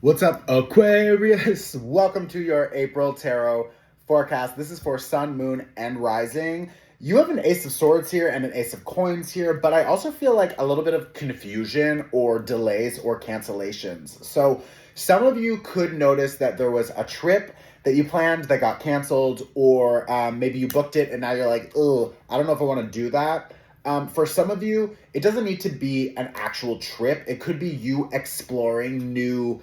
What's up, Aquarius? Welcome to your April Tarot forecast. This is for Sun, Moon, and Rising. You have an Ace of Swords here and an Ace of Coins here, but I also feel like a little bit of confusion or delays or cancellations. So some of you could notice that there was a trip that you planned that got canceled, or maybe you booked it and now you're like, oh, I don't know if I want to do that. For some of you, it doesn't need to be an actual trip. It could be you exploring new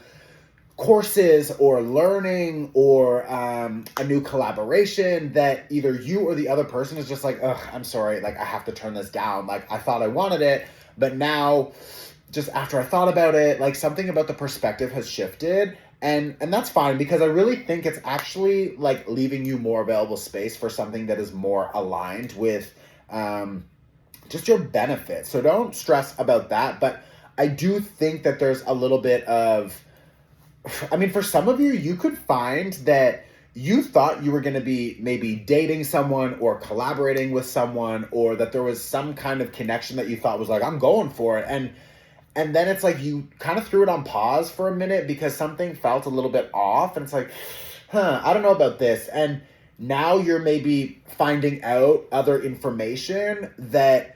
courses or learning or a new collaboration that either you or the other person is just like, ugh, I'm sorry, like I have to turn this down. Like I thought I wanted it, but now just after I thought about it, like something about the perspective has shifted. And that's fine because I really think it's actually like leaving you more available space for something that is more aligned with just your benefit. So don't stress about that. But I do think that there's a little bit of, I mean, for some of you, you could find that you thought you were going to be maybe dating someone or collaborating with someone, or that there was some kind of connection that you thought was like, I'm going for it. And then it's like you kind of threw it on pause for a minute because something felt a little bit off. And it's like, I don't know about this. And now you're maybe finding out other information that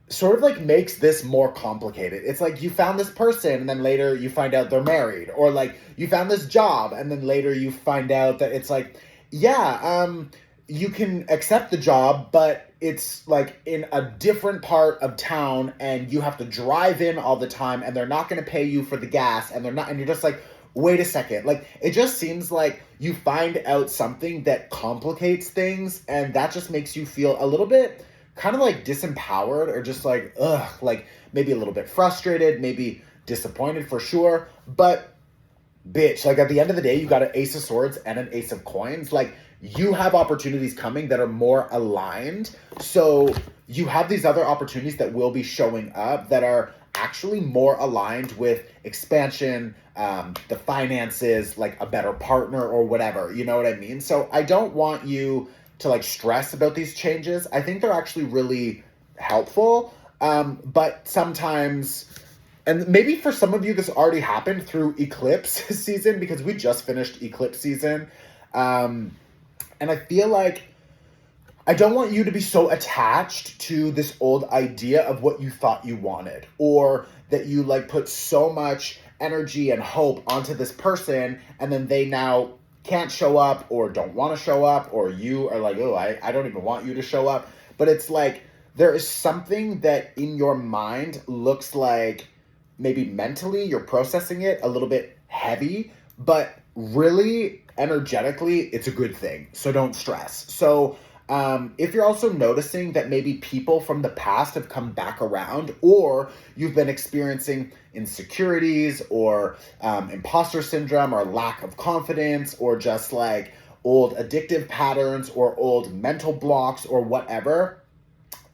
sort of like makes this more complicated. It's like you found this person and then later you find out they're married, or like you found this job and then later you find out that it's like, you can accept the job, but it's like in a different part of town and you have to drive in all the time and they're not going to pay you for the gas, and you're just like, wait a second. Like it just seems like you find out something that complicates things, and that just makes you feel a little bit kind of like disempowered, or just like, ugh, like maybe a little bit frustrated, maybe disappointed for sure. But bitch, like at the end of the day, you got an Ace of Swords and an Ace of Coins. Like you have opportunities coming that are more aligned. So you have these other opportunities that will be showing up that are actually more aligned with expansion, the finances, like a better partner or whatever. You know what I mean? So I don't want you to like stress about these changes. I think they're actually really helpful. But sometimes, and maybe for some of you, this already happened through eclipse season because we just finished eclipse season. And I feel like I don't want you to be so attached to this old idea of what you thought you wanted, or that you like put so much energy and hope onto this person and then they now can't show up or don't want to show up, or you are like, oh, I don't even want you to show up. But it's like there is something that in your mind looks like maybe mentally you're processing it a little bit heavy, but really energetically it's a good thing. So don't stress. So if you're also noticing that maybe people from the past have come back around, or you've been experiencing insecurities or imposter syndrome or lack of confidence, or just like old addictive patterns or old mental blocks or whatever,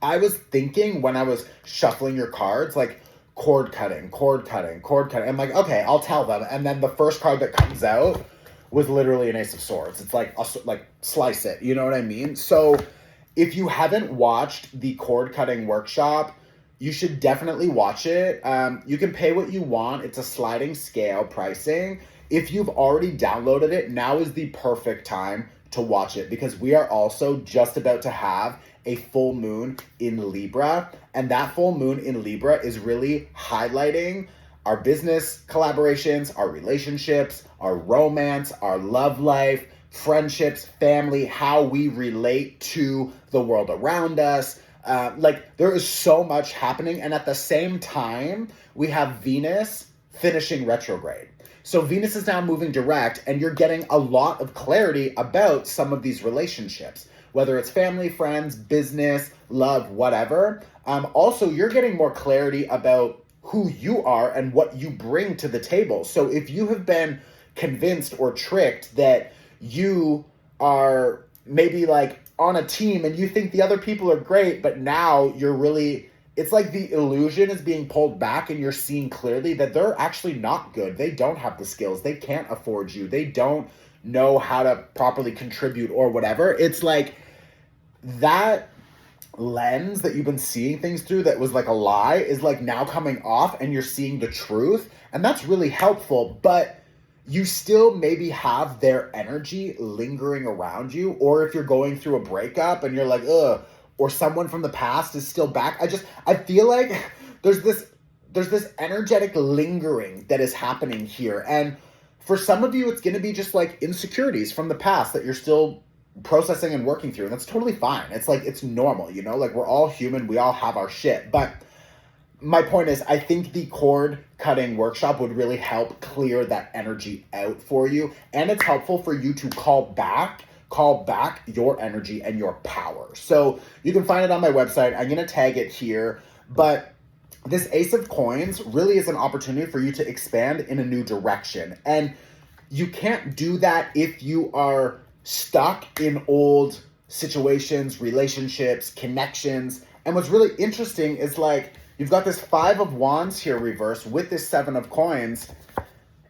I was thinking when I was shuffling your cards, like cord cutting, cord cutting, cord cutting. I'm like, okay, I'll tell them. And then the first card that comes out was literally an Ace of Swords. It's like slice it, you know what I mean? So if you haven't watched the cord cutting workshop, you should definitely watch it. You can pay what you want. It's a sliding scale pricing. If you've already downloaded it, now is the perfect time to watch it, because we are also just about to have a full moon in Libra, and that full moon in Libra is really highlighting our business collaborations, our relationships, our romance, our love life, friendships, family, how we relate to the world around us. Like there is so much happening. And at the same time, we have Venus finishing retrograde. So Venus is now moving direct, and you're getting a lot of clarity about some of these relationships, whether it's family, friends, business, love, whatever. Also, you're getting more clarity about who you are and what you bring to the table. So if you have been convinced or tricked that you are maybe like on a team and you think the other people are great, but now you're really, it's like the illusion is being pulled back and you're seeing clearly that they're actually not good. They don't have the skills. They can't afford you. They don't know how to properly contribute or whatever. It's like that lens that you've been seeing things through that was like a lie is like now coming off, and you're seeing the truth, and that's really helpful. But you still maybe have their energy lingering around you, or if you're going through a breakup and you're like, ugh, or someone from the past is still back. I feel like there's this energetic lingering that is happening here. And for some of you, it's going to be just like insecurities from the past that you're still processing and working through. And that's totally fine. It's like, it's normal, you know, like we're all human. We all have our shit. But my point is, I think the cord cutting workshop would really help clear that energy out for you. And it's helpful for you to call back your energy and your power. So you can find it on my website. I'm going to tag it here. But this Ace of Coins really is an opportunity for you to expand in a new direction. And you can't do that if you are stuck in old situations, relationships, connections. And what's really interesting is like, you've got this 5 of Wands here reversed with this 7 of Coins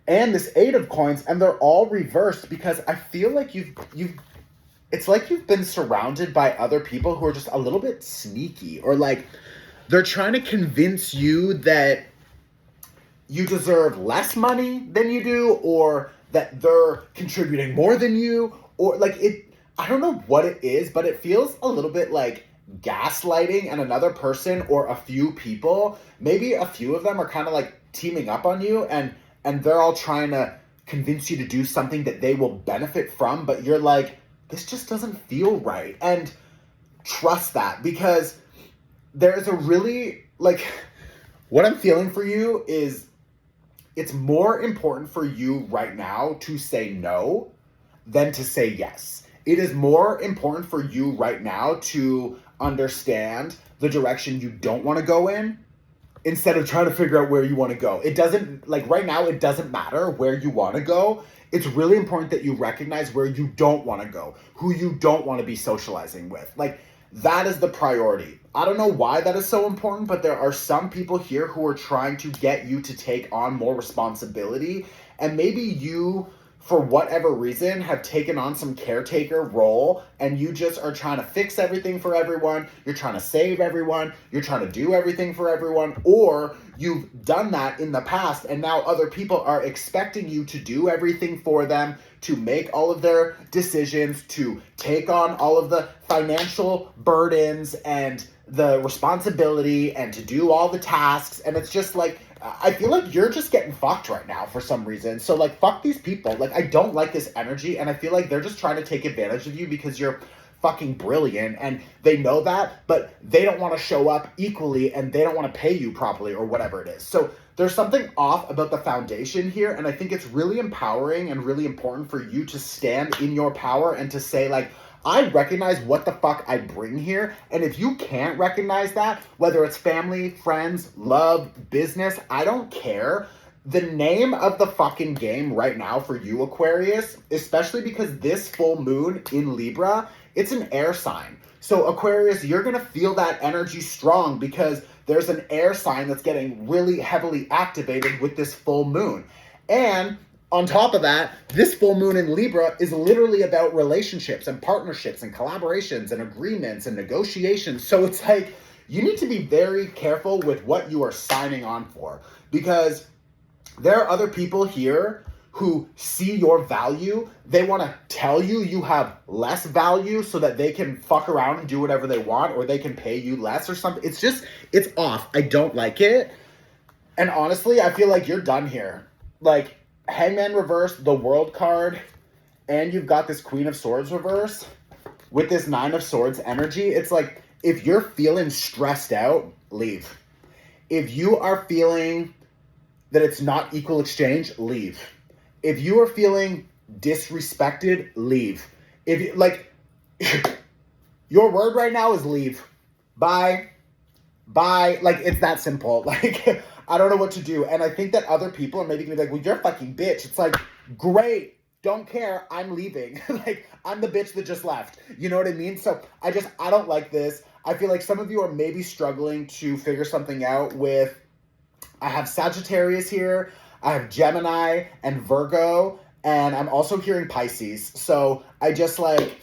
and this 8 of Coins, and they're all reversed because I feel like it's like you've been surrounded by other people who are just a little bit sneaky, or like they're trying to convince you that you deserve less money than you do, or that they're contributing more than you, or like I don't know what it is, but it feels a little bit like gaslighting, and another person or a few people, maybe a few of them are kind of like teaming up on you, and they're all trying to convince you to do something that they will benefit from, but you're like, this just doesn't feel right. And trust that, because there's a really, like, what I'm feeling for you is it's more important for you right now to say no than to say yes. It is more important for you right now to understand the direction you don't want to go in instead of trying to figure out where you want to go. It doesn't, like right now, it doesn't matter where you want to go. It's really important that you recognize where you don't want to go, who you don't want to be socializing with. Like, that is the priority. I don't know why that is so important, but there are some people here who are trying to get you to take on more responsibility. And maybe you, for whatever reason, have taken on some caretaker role, and you just are trying to fix everything for everyone. You're trying to save everyone. You're trying to do everything for everyone. Or you've done that in the past, and now other people are expecting you to do everything for them, to make all of their decisions, to take on all of the financial burdens and the responsibility, and to do all the tasks. And it's just like, I feel like you're just getting fucked right now for some reason. So like, fuck these people. Like, I don't like this energy, and I feel like they're just trying to take advantage of you because you're fucking brilliant, and they know that, but they don't want to show up equally, and they don't want to pay you properly, or whatever it is. So there's something off about the foundation here, and I think it's really empowering and really important for you to stand in your power and to say, like, I recognize what the fuck I bring here. And if you can't recognize that, whether it's family, friends, love, business, I don't care. The name of the fucking game right now for you, Aquarius, especially because this full moon in Libra, it's an air sign. So Aquarius, you're going to feel that energy strong because there's an air sign that's getting really heavily activated with this full moon. And on top of that, this full moon in Libra is literally about relationships and partnerships and collaborations and agreements and negotiations. So it's like, you need to be very careful with what you are signing on for, because there are other people here who see your value. They want to tell you you have less value so that they can fuck around and do whatever they want, or they can pay you less or something. It's just, it's off. I don't like it. And honestly, I feel like you're done here. Like, Hangman reverse, the World card, and you've got this Queen of Swords reverse with this 9 of Swords energy. It's like, if you're feeling stressed out, leave. If you are feeling that it's not equal exchange, leave. If you are feeling disrespected, leave. If you, like, your word right now is leave. Bye. Bye. Like, it's that simple. Like, I don't know what to do. And I think that other people are maybe going to be like, well, you're a fucking bitch. It's like, great. Don't care. I'm leaving. Like, I'm the bitch that just left. You know what I mean? So I don't like this. I feel like some of you are maybe struggling to figure something out with, I have Sagittarius here, I have Gemini and Virgo, and I'm also hearing Pisces. So I just like,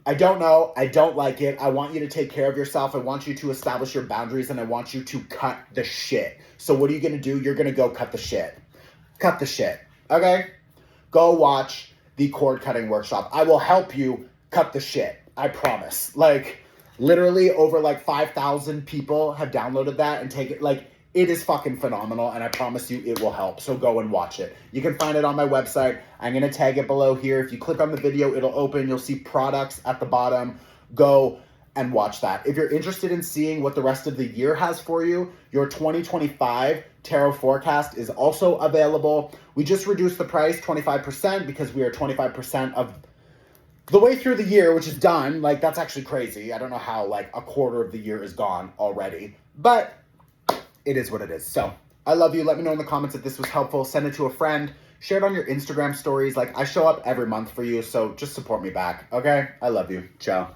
I don't know. I don't like it. I want you to take care of yourself. I want you to establish your boundaries, and I want you to cut the shit. So what are you going to do? You're going to go cut the shit. Cut the shit. Okay? go watch the cord cutting workshop. I will help you cut the shit. I promise. Like, literally over like 5,000 people have downloaded that and take it. Like, it is fucking phenomenal, and I promise you it will help. So go and watch it. You can find it on my website. I'm going to tag it below here. If you click on the video, it'll open. You'll see products at the bottom. Go and watch that. If you're interested in seeing what the rest of the year has for you, your 2025 tarot forecast is also available. We just reduced the price 25% because we are 25% of the way through the year, which is done. Like, that's actually crazy. I don't know how like a quarter of the year is gone already, but it is what it is. So I love you. Let me know in the comments if this was helpful. Send it to a friend. Share it on your Instagram stories. Like, I show up every month for you, so just support me back, okay? I love you. Ciao.